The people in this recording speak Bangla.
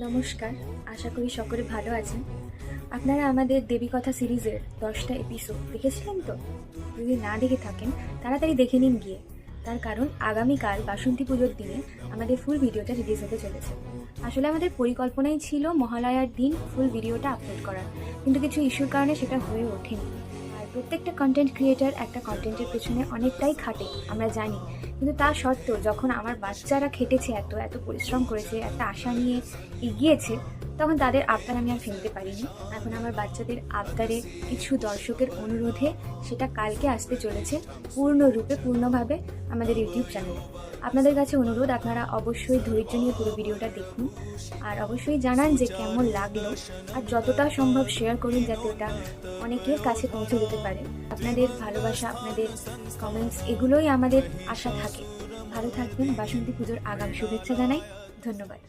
নমস্কার, আশা করি সকলে ভালো আছেন। আপনারা আমাদের দেবী কথা সিরিজের 10টা এপিসোড দেখেছিলেন তো? যদি না দেখে থাকেন তাড়াতাড়ি দেখে নিন গিয়ে। তার কারণ আগামীকাল বাসন্তী পুজোর দিনে আমাদের ফুল ভিডিওটা রিলিজ হতে চলেছে। আসলে আমাদের পরিকল্পনাই ছিল মহালয়ার দিন ফুল ভিডিওটা আপলোড করার, কিন্তু কিছু ইস্যুর কারণে সেটা হয়ে ওঠেনি। আর প্রত্যেকটা কন্টেন্ট ক্রিয়েটার একটা কন্টেন্টের পেছনে অনেকটাই খাটে, আমরা জানি। কিন্তু তা সত্ত্বেও যখন আমার বাচ্চারা খেটেছে, এত এত পরিশ্রম করেছে, একটা আশা নিয়ে এগিয়েছে, তখন তাদের আবদার আমি আর ফেলতে পারিনি। এখন আমার বাচ্চাদের আবদারে, কিছু দর্শকের অনুরোধে সেটা কালকে আসতে চলেছে পূর্ণভাবে আমাদের ইউটিউব চ্যানেলে। আপনাদের কাছে অনুরোধ, আপনারা অবশ্যই ধৈর্য নিয়ে পুরো ভিডিওটা দেখুন, আর অবশ্যই জানান যে কেমন লাগলো, আর যতটা সম্ভব শেয়ার করুন যাতে এটা অনেকের কাছে পৌঁছে যেতে পারে। আপনাদের ভালোবাসা, আপনাদের কমেন্টস, এগুলোই আমাদের আশা থাকে। ভালো থাকবেন। বাসন্তী পুজোর আগাম শুভেচ্ছা জানাই। ধন্যবাদ।